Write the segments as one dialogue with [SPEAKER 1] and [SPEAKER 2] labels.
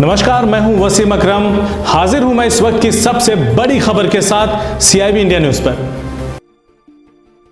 [SPEAKER 1] नमस्कार, मैं हूं वसीम अकरम। हाजिर हूं मैं इस वक्त की सबसे बड़ी खबर के साथ सीआईबी इंडिया न्यूज पर।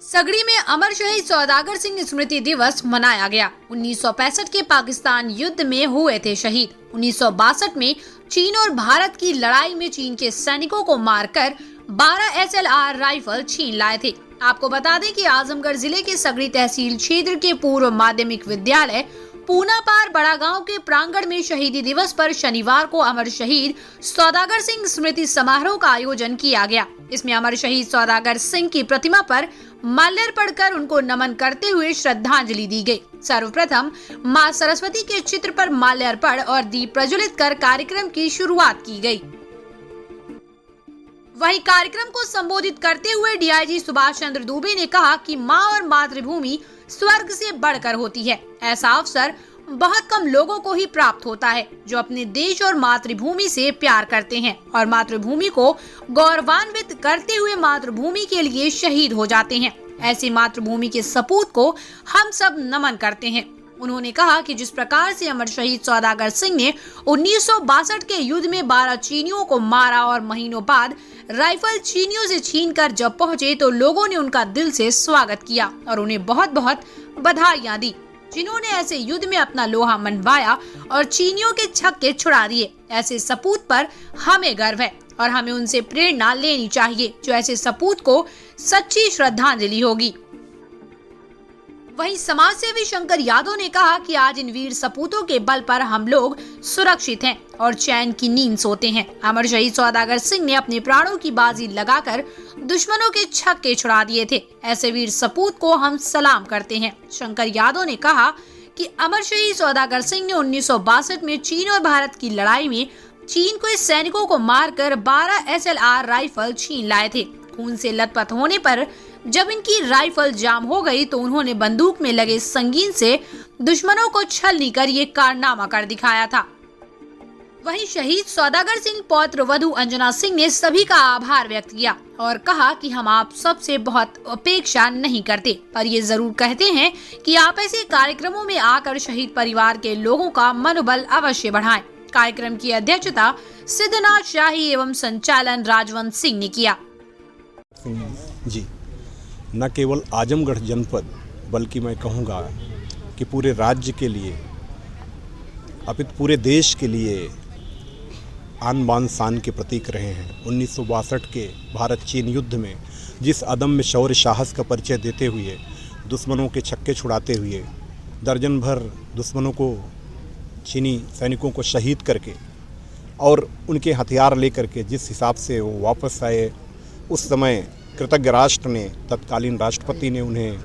[SPEAKER 2] सगड़ी में अमर शहीद सौदागर सिंह स्मृति दिवस मनाया गया। 1965 के पाकिस्तान युद्ध में हुए थे शहीद। 1962 में चीन और भारत की लड़ाई में चीन के सैनिकों को मारकर 12 SLR राइफल छीन लाए थे। आपको बता दें कि आजमगढ़ जिले के सगड़ी तहसील क्षेत्र के पूर्व माध्यमिक विद्यालय पूनापार बड़ा गांव के प्रांगण में शहीदी दिवस पर शनिवार को अमर शहीद सौदागर सिंह स्मृति समारोह का आयोजन किया गया। इसमें अमर शहीद सौदागर सिंह की प्रतिमा पर माल्यार्पण कर उनको नमन करते हुए श्रद्धांजलि दी गई। सर्वप्रथम मां सरस्वती के चित्र पर माल्यार्पण और दीप प्रज्वलित कर कार्यक्रम की शुरुआत की गई। वहीं कार्यक्रम को संबोधित करते हुए डीआईजी सुभाष चंद्र दुबे ने कहा कि मां और मातृभूमि स्वर्ग से बढ़कर होती है। ऐसा अवसर बहुत कम लोगों को ही प्राप्त होता है जो अपने देश और मातृभूमि से प्यार करते हैं और मातृभूमि को गौरवान्वित करते हुए मातृभूमि के लिए शहीद हो जाते हैं। ऐसी मातृभूमि के सपूत को हम सब नमन करते हैं। उन्होंने कहा कि जिस प्रकार से अमर शहीद सौदागर सिंह ने 1962 के युद्ध में 12 चीनियों को मारा और महीनों बाद राइफल चीनियों से छीनकर जब पहुंचे तो लोगों ने उनका दिल से स्वागत किया और उन्हें बहुत बहुत बधाइयां दी, जिन्होंने ऐसे युद्ध में अपना लोहा मनवाया और चीनियों के छक्के छुड़ा दिए। ऐसे सपूत पर हमें गर्व है और हमें उनसे प्रेरणा लेनी चाहिए, जो ऐसे सपूत को सच्ची श्रद्धांजलि होगी। वहीं समाज सेवी शंकर यादव ने कहा कि आज इन वीर सपूतों के बल पर हम लोग सुरक्षित हैं और चैन की नींद सोते हैं। अमर शहीद सौदागर सिंह ने अपने प्राणों की बाजी लगाकर दुश्मनों के छक्के छुड़ा दिए थे। ऐसे वीर सपूत को हम सलाम करते हैं। शंकर यादव ने कहा कि अमर शहीद सौदागर सिंह ने 1962 में चीन और भारत की लड़ाई में चीन के सैनिकों को मारकर 12 SLR राइफल छीन लाए थे। खून से लथपथ होने पर जब इनकी राइफल जाम हो गई तो उन्होंने बंदूक में लगे संगीन से दुश्मनों को छलनी कर ये कारनामा कर दिखाया था। वहीं शहीद सौदागर सिंह पौत्र वधु अंजना सिंह ने सभी का आभार व्यक्त किया और कहा कि हम आप सबसे बहुत अपेक्षा नहीं करते, पर ये जरूर कहते हैं कि आप ऐसे कार्यक्रमों में आकर शहीद परिवार के लोगों का मनोबल अवश्य बढ़ाएं। कार्यक्रम की अध्यक्षता सिद्धनाथ शाही एवं संचालन राजवंत सिंह ने किया।
[SPEAKER 3] जी, न केवल आजमगढ़ जनपद बल्कि मैं कहूँगा कि पूरे राज्य के लिए अपितु पूरे देश के लिए आन बान शान के प्रतीक रहे हैं। 1962 के भारत चीन युद्ध में जिस अदम्य शौर्य साहस का परिचय देते हुए दुश्मनों के छक्के छुड़ाते हुए दर्जन भर दुश्मनों को चीनी सैनिकों को शहीद करके और उनके हथियार लेकर के जिस हिसाब से वो वापस आए, उस समय कृतज्ञ राष्ट्र ने, तत्कालीन राष्ट्रपति ने उन्हें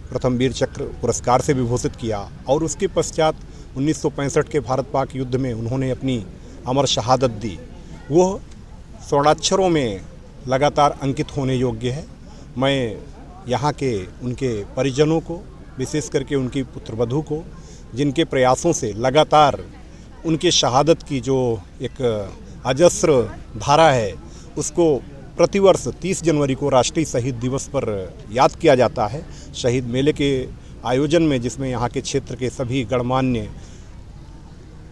[SPEAKER 3] प्रथम वीर चक्र पुरस्कार से विभूषित किया और उसके पश्चात 1965 के भारत पाक युद्ध में उन्होंने अपनी अमर शहादत दी। वो स्वर्णाक्षरों में लगातार अंकित होने योग्य है। मैं यहाँ के उनके परिजनों को, विशेष करके उनकी पुत्रवधू को, जिनके प्रयासों से लगातार उनके शहादत की जो एक अजस्र धारा है उसको प्रतिवर्ष 30 जनवरी को राष्ट्रीय शहीद दिवस पर याद किया जाता है। शहीद मेले के आयोजन में, जिसमें यहाँ के क्षेत्र के सभी गणमान्य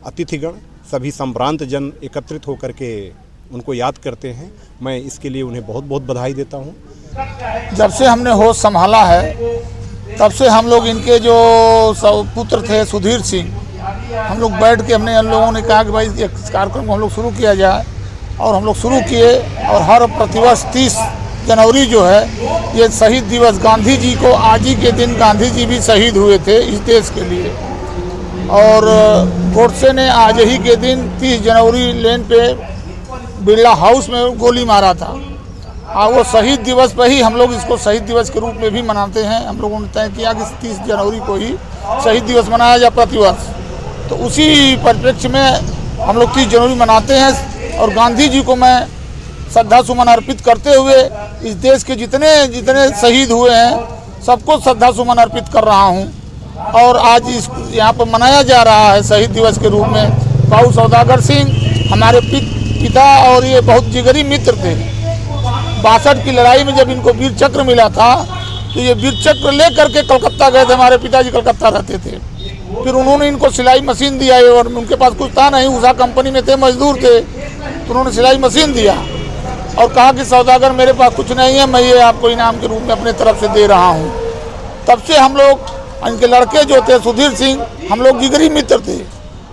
[SPEAKER 3] अतिथिगण, सभी संभ्रांत जन एकत्रित होकर के उनको याद करते हैं। मैं इसके लिए उन्हें बहुत बहुत बधाई देता हूँ।
[SPEAKER 4] जब से हमने होश संभाला है तब से हम लोग इनके जो पुत्र थे सुधीर सिंह, हम लोग बैठ के हमने इन लोगों ने कहा कि भाई एक कार्यक्रम को हम लोग शुरू किया जाए और हम लोग शुरू किए। और हर प्रतिवर्ष 30 जनवरी जो है ये शहीद दिवस, गांधी जी को आज ही के दिन गांधी जी भी शहीद हुए थे इस देश के लिए और गोडसे ने आज ही के दिन 30 जनवरी लेन पे बिरला हाउस में गोली मारा था। और वो शहीद दिवस पर ही हम लोग इसको शहीद दिवस के रूप में भी मनाते हैं। हम लोगों ने तय किया कि 30 जनवरी को ही शहीद दिवस मनाया जाए प्रतिवर्ष, तो उसी परिप्रेक्ष्य में हम लोग 30 जनवरी मनाते हैं। और गांधी जी को मैं श्रद्धा सुमन अर्पित करते हुए इस देश के जितने शहीद हुए हैं सबको श्रद्धा सुमन अर्पित कर रहा हूं। और आज इस यहाँ पर मनाया जा रहा है शहीद दिवस के रूप में। भाऊ सौदागर सिंह हमारे पिता और ये बहुत जिगरी मित्र थे। 62 की लड़ाई में जब इनको वीर चक्र मिला था तो ये वीर चक्र ले करके कलकत्ता गए थे। हमारे पिताजी कलकत्ता रहते थे फिर उन्होंने इनको सिलाई मशीन दिया और उनके पास कुछ था नहीं, उषा कंपनी में थे, मजदूर थे, तो उन्होंने सिलाई मशीन दिया और कहा कि सौदागर मेरे पास कुछ नहीं है, मैं ये आपको इनाम के रूप में अपने तरफ से दे रहा हूँ। तब से हम लोग, इनके लड़के जो थे सुधीर सिंह, हम लोग जिगरी मित्र थे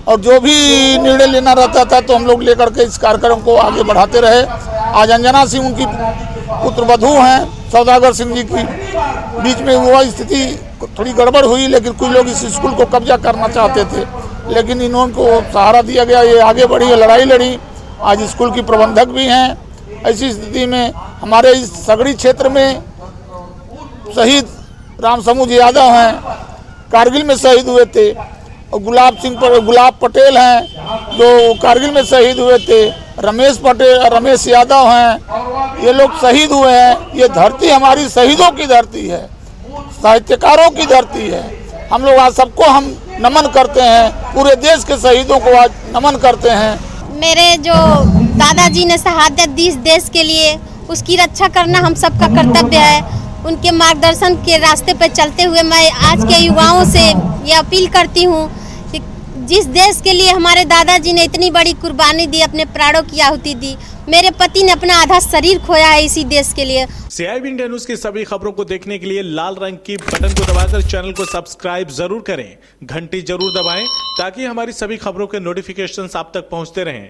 [SPEAKER 4] और जो भी निर्णय लेना रहता था तो हम लोग लेकर के इस कार्यक्रम को आगे बढ़ाते रहे। आज अंजना सिंह उनकी पुत्रवधू हैं, सौदागर सिंह जी की बीच में वो स्थिति थोड़ी गड़बड़ हुई, लेकिन कुछ लोग इस स्कूल को कब्जा करना चाहते थे, लेकिन इन्होंने सहारा दिया गया, ये आगे बढ़ी, लड़ाई लड़ी, आज स्कूल की प्रबंधक भी हैं। ऐसी स्थिति में हमारे इस सगड़ी क्षेत्र में शहीद राम समूह यादव हैं, कारगिल में शहीद हुए थे, और गुलाब पटेल हैं जो कारगिल में शहीद हुए थे, रमेश यादव हैं, ये लोग शहीद हुए हैं। ये धरती हमारी शहीदों की धरती है, साहित्यकारों की धरती है। हम लोग आज सबको हम नमन करते हैं, पूरे देश के शहीदों को आज नमन करते हैं।
[SPEAKER 5] मेरे जो दादाजी ने शहादत दी इस देश के लिए, उसकी रक्षा करना हम सबका कर्तव्य है। उनके मार्गदर्शन के रास्ते पर चलते हुए मैं आज के युवाओं से ये अपील करती हूँ कि जिस देश के लिए हमारे दादाजी ने इतनी बड़ी कुर्बानी दी, अपने प्राणों की आहुति दी, मेरे पति ने अपना आधा शरीर खोया है इसी देश के लिए।
[SPEAKER 1] CIB इंडिया न्यूज की सभी खबरों को देखने के लिए लाल रंग की बटन को दबाकर चैनल को सब्सक्राइब जरूर करें, घंटी जरूर दबाएं ताकि हमारी सभी खबरों के नोटिफिकेशंस आप तक पहुंचते रहें।